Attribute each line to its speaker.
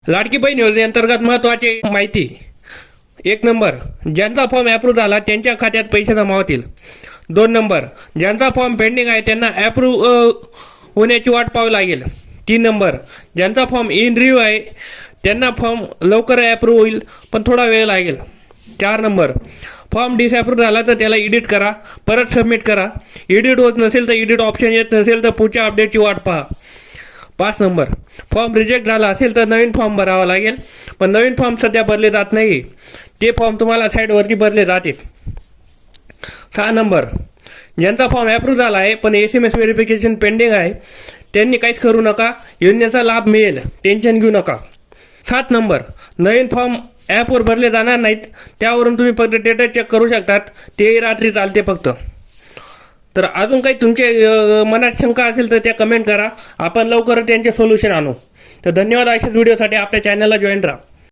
Speaker 1: लाडकी बहीण योजनेअंतर्गत महत्त्वाची माहिती. 1 नंबर, ज्यांचा फॉर्म ॲप्रूव्ह झाला त्यांच्या खात्यात पैसे जमा होतील. 2 नंबर, ज्यांचा फॉर्म पेंडिंग आहे त्यांना ॲप्रूव्ह होण्याची वाट पाहावी लागेल. 3 नंबर, ज्यांचा फॉर्म इन रिव्ह्यू आहे त्यांना फॉर्म लवकर ॲप्रूव्ह होईल पण थोडा वेळ लागेल. 4 नंबर, फॉर्म डिसॲप्रूव्ह झाला तर त्याला एडिट करा, परत सबमिट करा. एडिट होत नसेल तर एडिट ऑप्शन येत नसेल तर पुढच्या अपडेटची वाट पहा. 5 नंबर, फॉर्म रिजेक्ट झाला असेल तर नवीन फॉर्म भरावा लागेल, पण नवीन फॉर्म सध्या भरले जात नाही, ते फॉर्म तुम्हाला साईटवरती भरले जातील. 6 नंबर, ज्यांचा फॉर्म ॲप्रूव्ह झाला आहे पण SMS व्हेरिफिकेशन पेंडिंग आहे त्यांनी काहीच करू नका, योजनेचा लाभ मिळेल, टेन्शन घेऊ नका. 7 नंबर, नवीन फॉर्म ॲपवर भरले जाणार नाहीत, त्यावरून तुम्ही फक्त डेटा चेक करू शकतात, ते रात्री चालते फक्त. तर अजून काही तुमचे मनात शंका असेल तर त्या कमेंट करा, आपण लवकर त्यांचे सोल्युशन आणू. तर धन्यवाद. अशाच व्हिडिओसाठी आपल्या चॅनलला जॉईन राहा.